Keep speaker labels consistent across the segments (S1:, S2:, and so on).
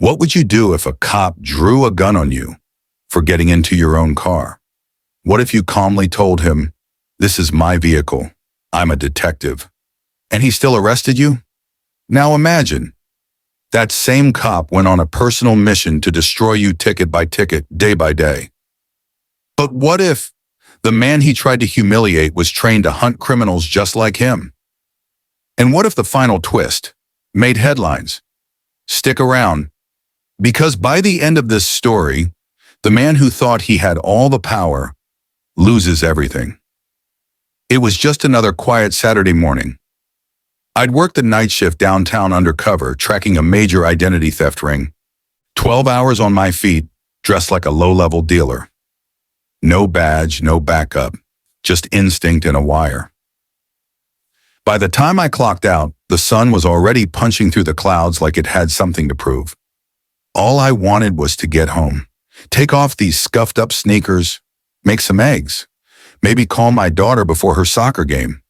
S1: What would you do if a cop drew a gun on you for getting into your own car? What if you calmly told him, "This is my vehicle, I'm a detective," and he still arrested you? Now imagine, that same cop went on a personal mission to destroy you ticket by ticket, day by day. But what if the man he tried to humiliate was trained to hunt criminals just like him? And what if the final twist made headlines? Stick around, because by the end of this story, the man who thought he had all the power loses everything. It was just another quiet Saturday morning. I'd worked the night shift downtown undercover, tracking a major identity theft ring. 12 hours on my feet, dressed like a low-level dealer. No badge, no backup, just instinct and a wire. By the time I clocked out, the sun was already punching through the clouds like it had something to prove. All I wanted was to get home, take off these scuffed-up sneakers, make some eggs, maybe call my daughter before her soccer game.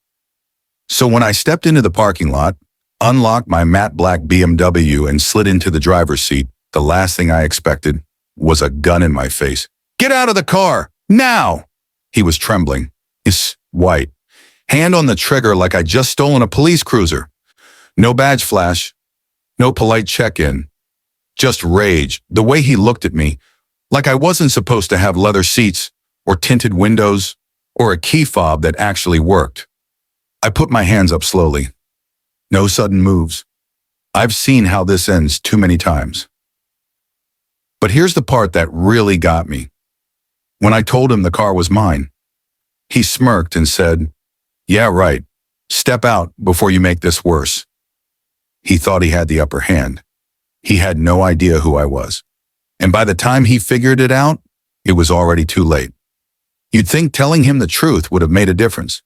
S1: So when I stepped into the parking lot, unlocked my matte black BMW and slid into the driver's seat, the last thing I expected was a gun in my face. "Get out of the car, now!" He was trembling, his white, hand on the trigger like I'd just stolen a police cruiser. No badge flash, no polite check-in, just rage, the way he looked at me, like I wasn't supposed to have leather seats or tinted windows or a key fob that actually worked. I put my hands up slowly. No sudden moves. I've seen how this ends too many times. But here's the part that really got me. When I told him the car was mine, he smirked and said, "Yeah, right. Step out before you make this worse." He thought he had the upper hand. He had no idea who I was. And by the time he figured it out, it was already too late. You'd think telling him the truth would have made a difference.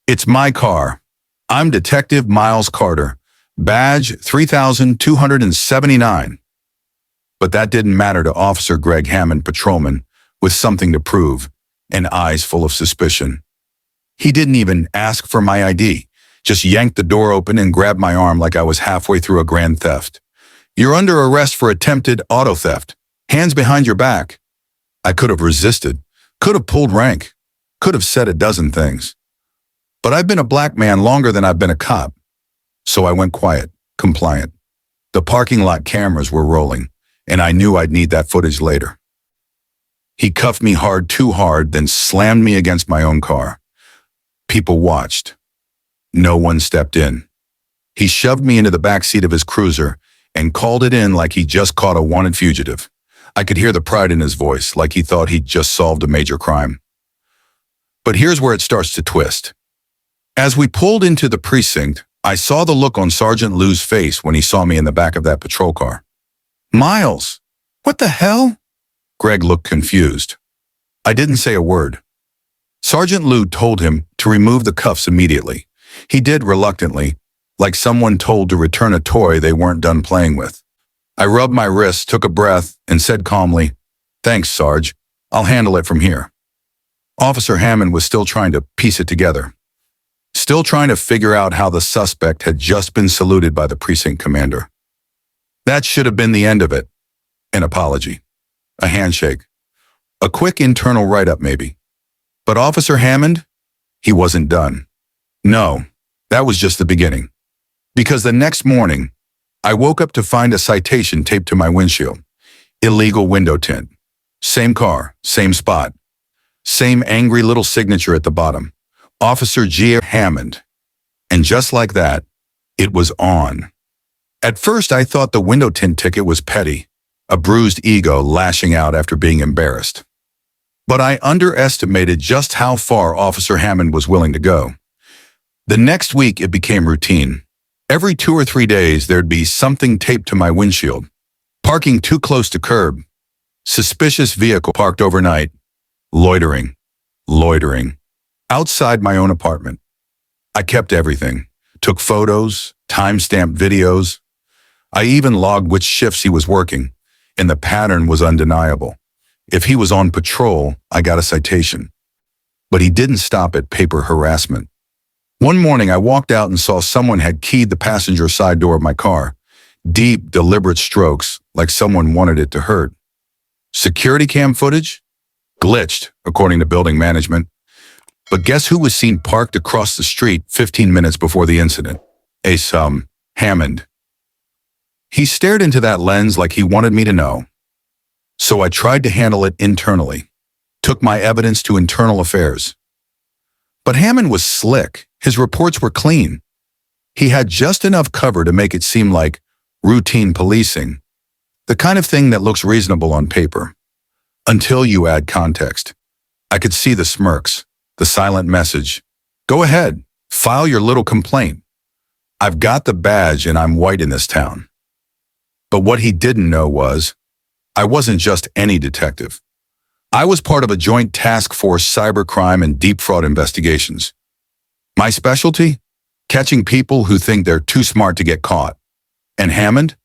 S1: "It's my car. I'm Detective Miles Carter, badge 3279. But that didn't matter to Officer Greg Hammond, patrolman, with something to prove and eyes full of suspicion. He didn't even ask for my ID, just yanked the door open and grabbed my arm like I was halfway through a grand theft. "You're under arrest for attempted auto theft. Hands behind your back." I could have resisted, could have pulled rank, could have said a dozen things. But I've been a black man longer than I've been a cop. So I went quiet, compliant. The parking lot cameras were rolling, and I knew I'd need that footage later. He cuffed me hard, too hard, then slammed me against my own car. People watched. No one stepped in. He shoved me into the back seat of his cruiser and called it in like he just caught a wanted fugitive. I could hear the pride in his voice, like he thought he'd just solved a major crime. But here's where it starts to twist. As we pulled into the precinct, I saw the look on Sergeant Lou's face when he saw me in the back of that patrol car. "Miles, what the hell?" Greg looked confused. I didn't say a word. Sergeant Lou told him to remove the cuffs immediately. He did reluctantly, like someone told to return a toy they weren't done playing with. I rubbed my wrists, took a breath, and said calmly, "Thanks, Sarge. I'll handle it from here." Officer Hammond was still trying to piece it together. Still trying to figure out how the suspect had just been saluted by the precinct commander. That should have been the end of it. An apology. A handshake. A quick internal write-up maybe. But Officer Hammond? He wasn't done. No, that was just the beginning. Because the next morning, I woke up to find a citation taped to my windshield. Illegal window tint. Same car, same spot. Same angry little signature at the bottom. Officer G. Hammond. And just like that, it was on. At first, I thought the window tint ticket was petty, a bruised ego lashing out after being embarrassed. But I underestimated just how far Officer Hammond was willing to go. The next week, it became routine. Every 2 or 3 days, there'd be something taped to my windshield. Parking too close to curb. Suspicious vehicle parked overnight. Loitering. Outside my own apartment. I kept everything. Took photos, time-stamped videos. I even logged which shifts he was working, and the pattern was undeniable. If he was on patrol, I got a citation. But he didn't stop at paper harassment. One morning, I walked out and saw someone had keyed the passenger side door of my car. Deep, deliberate strokes, like someone wanted it to hurt. Security cam footage? Glitched, according to building management. But guess who was seen parked across the street 15 minutes before the incident? Officer Hammond. He stared into that lens like he wanted me to know. So I tried to handle it internally. Took my evidence to internal affairs. But Hammond was slick. His reports were clean. He had just enough cover to make it seem like routine policing, the kind of thing that looks reasonable on paper. Until you add context. I could see the smirks, the silent message. Go ahead, file your little complaint. I've got the badge and I'm white in this town. But what he didn't know was, I wasn't just any detective. I was part of a joint task force cybercrime and deep fraud investigations. My specialty? Catching people who think they're too smart to get caught. And Hammond?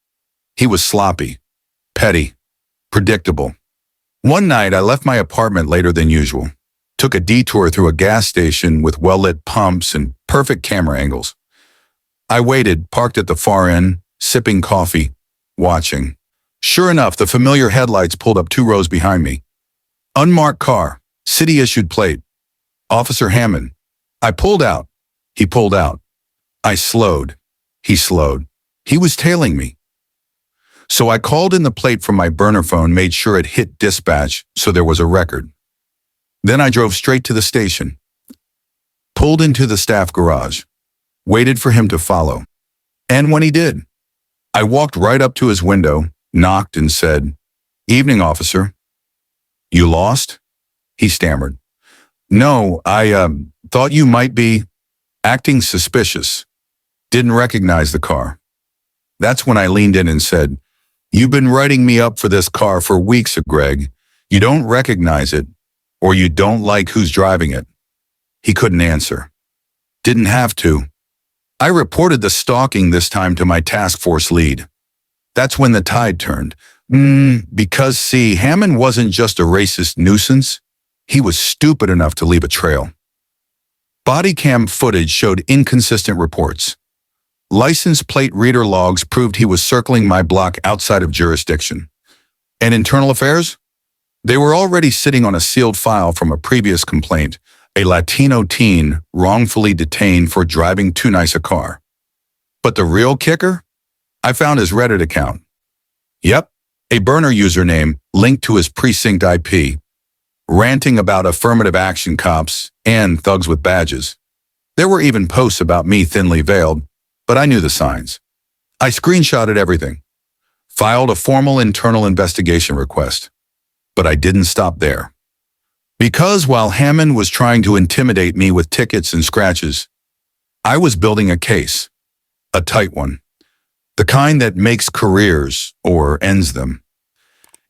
S1: He was sloppy, petty, predictable. One night, I left my apartment later than usual. Took a detour through a gas station with well-lit pumps and perfect camera angles. I waited, parked at the far end, sipping coffee, watching. Sure enough, the familiar headlights pulled up 2 rows behind me. Unmarked car, city-issued plate. Officer Hammond. I pulled out. He pulled out. I slowed. He slowed. He was tailing me. So I called in the plate from my burner phone, made sure it hit dispatch so there was a record. Then I drove straight to the station. Pulled into the staff garage. Waited for him to follow. And when he did, I walked right up to his window, knocked and said, "Evening, officer." "You lost?" He stammered. "No, I thought you might be acting suspicious. Didn't recognize the car." That's when I leaned in and said, "You've been writing me up for this car for weeks, Greg. You don't recognize it, or you don't like who's driving it." He couldn't answer. Didn't have to. I reported the stalking this time to my task force lead. That's when the tide turned. Because see, Hammond wasn't just a racist nuisance. He was stupid enough to leave a trail. Body cam footage showed inconsistent reports. License plate reader logs proved he was circling my block outside of jurisdiction. And internal affairs? They were already sitting on a sealed file from a previous complaint, a Latino teen wrongfully detained for driving too nice a car. But the real kicker? I found his Reddit account. Yep, a burner username linked to his precinct IP, ranting about affirmative action cops and thugs with badges. There were even posts about me thinly veiled, but I knew the signs. I screenshotted everything, filed a formal internal investigation request, but I didn't stop there. Because while Hammond was trying to intimidate me with tickets and scratches, I was building a case, a tight one, the kind that makes careers or ends them.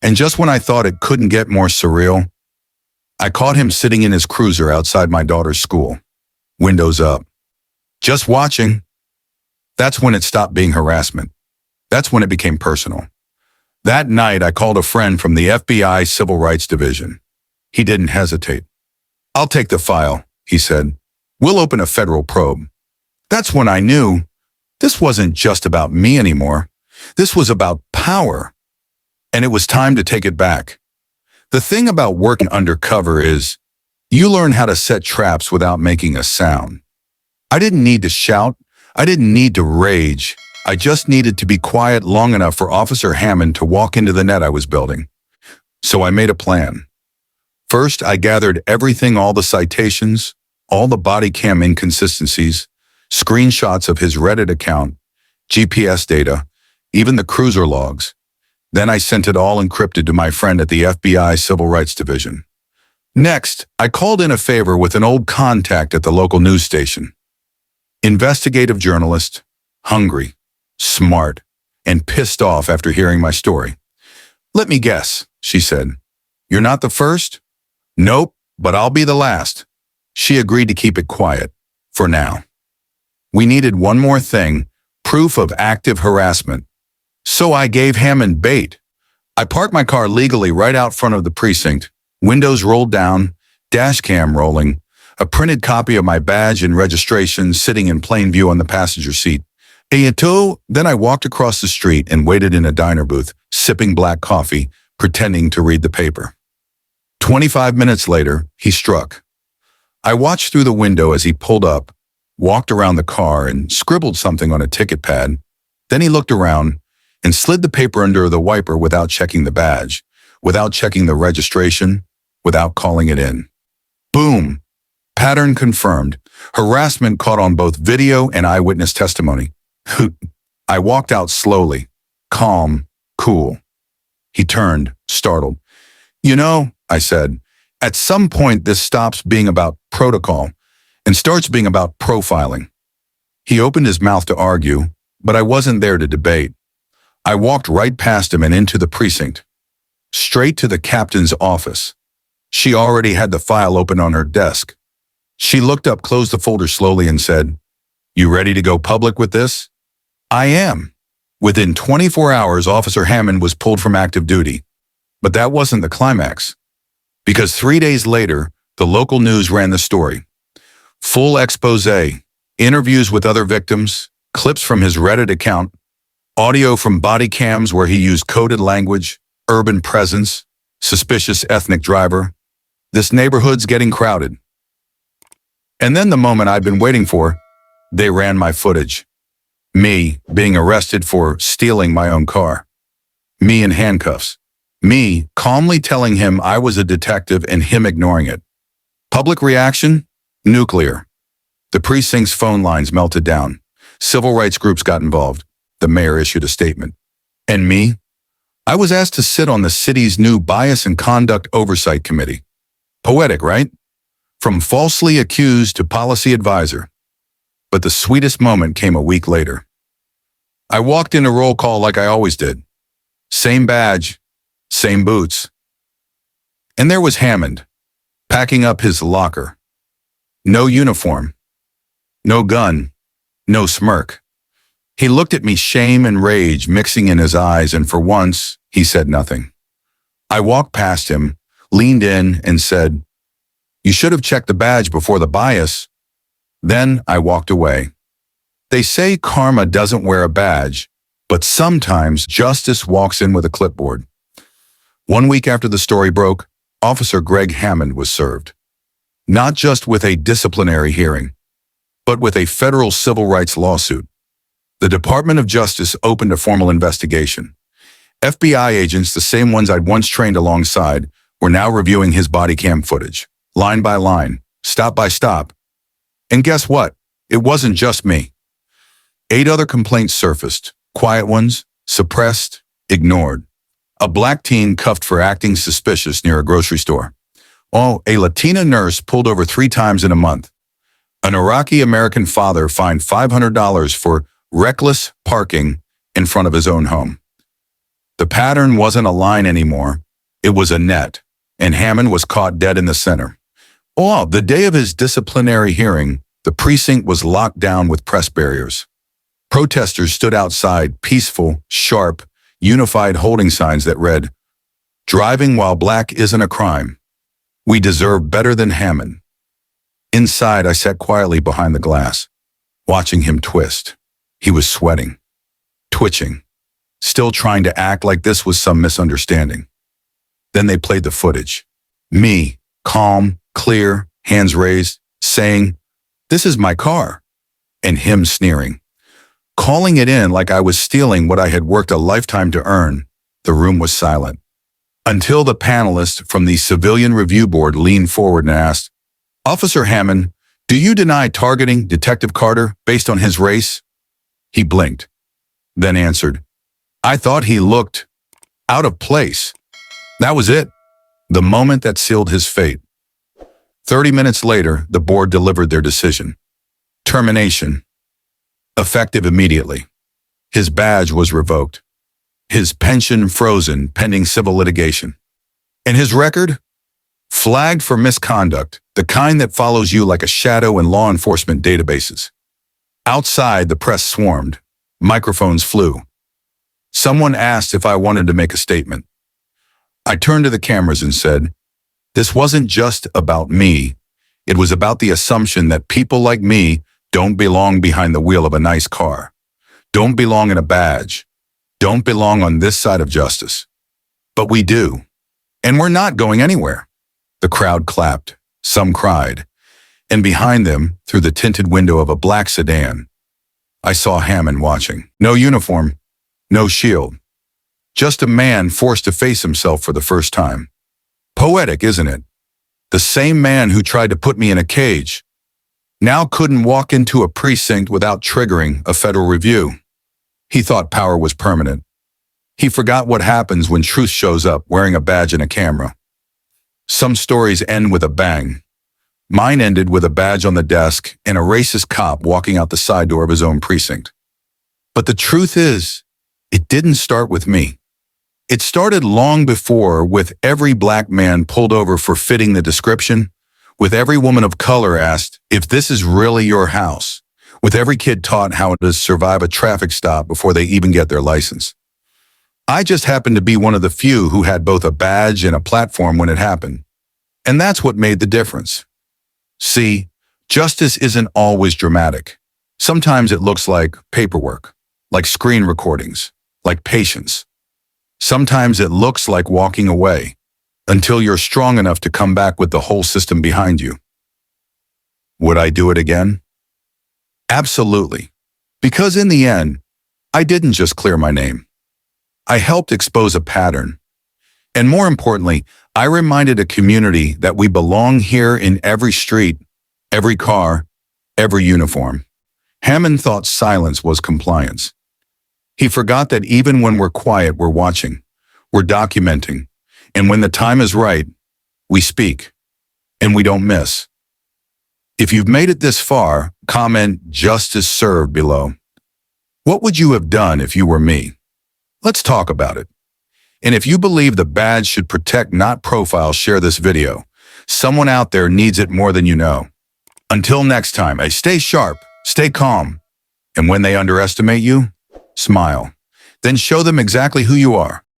S1: And just when I thought it couldn't get more surreal, I caught him sitting in his cruiser outside my daughter's school, windows up, just watching. That's when it stopped being harassment. That's when it became personal. That night, I called a friend from the FBI Civil Rights Division. He didn't hesitate. "I'll take the file," he said. "We'll open a federal probe." That's when I knew this wasn't just about me anymore. This was about power. And it was time to take it back. The thing about working undercover is you learn how to set traps without making a sound. I didn't need to shout. I didn't need to rage. I just needed to be quiet long enough for Officer Hammond to walk into the net I was building. So I made a plan. First, I gathered everything, all the citations, all the body cam inconsistencies, screenshots of his Reddit account, GPS data, even the cruiser logs. Then I sent it all encrypted to my friend at the FBI Civil Rights Division. Next, I called in a favor with an old contact at the local news station. Investigative journalist, hungry, smart, and pissed off after hearing my story. "Let me guess," she said. "You're not the first?" "Nope, but I'll be the last." She agreed to keep it quiet, for now. We needed one more thing, proof of active harassment. So I gave Hammond bait. I parked my car legally right out front of the precinct, windows rolled down, dash cam rolling, a printed copy of my badge and registration sitting in plain view on the passenger seat, Then I walked across the street and waited in a diner booth, sipping black coffee, pretending to read the paper. 25 minutes later, he struck. I watched through the window as he pulled up, walked around the car and scribbled something on a ticket pad. Then he looked around and slid the paper under the wiper without checking the badge, without checking the registration, without calling it in. Boom! Pattern confirmed. Harassment caught on both video and eyewitness testimony. I walked out slowly, calm, cool. He turned, startled. You know, I said, at some point this stops being about protocol and starts being about profiling. He opened his mouth to argue, but I wasn't there to debate. I walked right past him and into the precinct, straight to the captain's office. She already had the file open on her desk. She looked up, closed the folder slowly and said, "You ready to go public with this?" "I am." Within 24 hours, Officer Hammond was pulled from active duty. But that wasn't the climax. Because 3 days later, the local news ran the story. Full expose, interviews with other victims, clips from his Reddit account, audio from body cams where he used coded language, urban presence, suspicious ethnic driver. This neighborhood's getting crowded. And then the moment I'd been waiting for, they ran my footage. Me being arrested for stealing my own car. Me in handcuffs. Me calmly telling him I was a detective and him ignoring it. Public reaction? Nuclear. The precinct's phone lines melted down. Civil rights groups got involved. The mayor issued a statement. And me? I was asked to sit on the city's new Bias and Conduct Oversight Committee. Poetic, right? From falsely accused to policy advisor. But the sweetest moment came a week later. I walked in a roll call like I always did. Same badge, same boots. And there was Hammond, packing up his locker. No uniform, no gun, no smirk. He looked at me, shame and rage mixing in his eyes, and for once, he said nothing. I walked past him, leaned in, and said, "You should have checked the badge before the bias." Then I walked away. They say karma doesn't wear a badge, but sometimes justice walks in with a clipboard. 1 week after the story broke, Officer Greg Hammond was served. Not just with a disciplinary hearing, but with a federal civil rights lawsuit. The Department of Justice opened a formal investigation. FBI agents, the same ones I'd once trained alongside, were now reviewing his body cam footage, line by line, stop by stop. And guess what? It wasn't just me. 8 other complaints surfaced, quiet ones, suppressed, ignored. A black teen cuffed for acting suspicious near a grocery store. Oh, a Latina nurse pulled over 3 times in a month. An Iraqi-American father fined $500 for reckless parking in front of his own home. The pattern wasn't a line anymore. It was a net, and Hammond was caught dead in the center. Oh, the day of his disciplinary hearing, the precinct was locked down with press barriers. Protesters stood outside, peaceful, sharp, unified holding signs that read, "Driving while black isn't a crime. We deserve better than Hammond." Inside, I sat quietly behind the glass, watching him twist. He was sweating, twitching, still trying to act like this was some misunderstanding. Then they played the footage. Me, calm, clear, hands raised, saying, "This is my car," and him sneering. Calling it in like I was stealing what I had worked a lifetime to earn. The room was silent. Until the panelist from the Civilian Review Board leaned forward and asked, "Officer Hammond, do you deny targeting Detective Carter based on his race?" He blinked, then answered, "I thought he looked out of place." That was it, the moment that sealed his fate. 30 minutes later, the board delivered their decision. Termination. Effective immediately. His badge was revoked. His pension frozen pending civil litigation. And his record? Flagged for misconduct, the kind that follows you like a shadow in law enforcement databases. Outside, the press swarmed. Microphones flew. Someone asked if I wanted to make a statement. I turned to the cameras and said, "This wasn't just about me. It was about the assumption that people like me don't belong behind the wheel of a nice car. don't belong in a badge, don't belong on this side of justice. But we do, and we're not going anywhere. The crowd clapped, some cried, and behind them, through the tinted window of a black sedan, I saw Hammond watching. No uniform, no shield. Just a man forced to face himself for the first time. Poetic, isn't it? The same man who tried to put me in a cage now couldn't walk into a precinct without triggering a federal review. He thought power was permanent. He forgot what happens when truth shows up wearing a badge and a camera. Some stories end with a bang. Mine ended with a badge on the desk and a racist cop walking out the side door of his own precinct. But the truth is, it didn't start with me. It started long before, with every black man pulled over for fitting the description, with every woman of color asked if this is really your house, with every kid taught how to survive a traffic stop before they even get their license. I just happened to be one of the few who had both a badge and a platform when it happened. And that's what made the difference. See, justice isn't always dramatic. Sometimes it looks like paperwork, like screen recordings, like patience. Sometimes it looks like walking away until you're strong enough to come back with the whole system behind you. Would I do it again? Absolutely. Because in the end, I didn't just clear my name. I helped expose a pattern. And more importantly, I reminded a community that we belong here in every street, every car, every uniform. Hammond thought silence was compliance. He forgot that even when we're quiet, we're watching, we're documenting, and when the time is right, we speak, and we don't miss. If you've made it this far, comment "Justice served" below. What would you have done if you were me? Let's talk about it. And if you believe the badge should protect, not profile, share this video. Someone out there needs it more than you know. Until next time, stay sharp, stay calm, and when they underestimate you, smile. Then show them exactly who you are.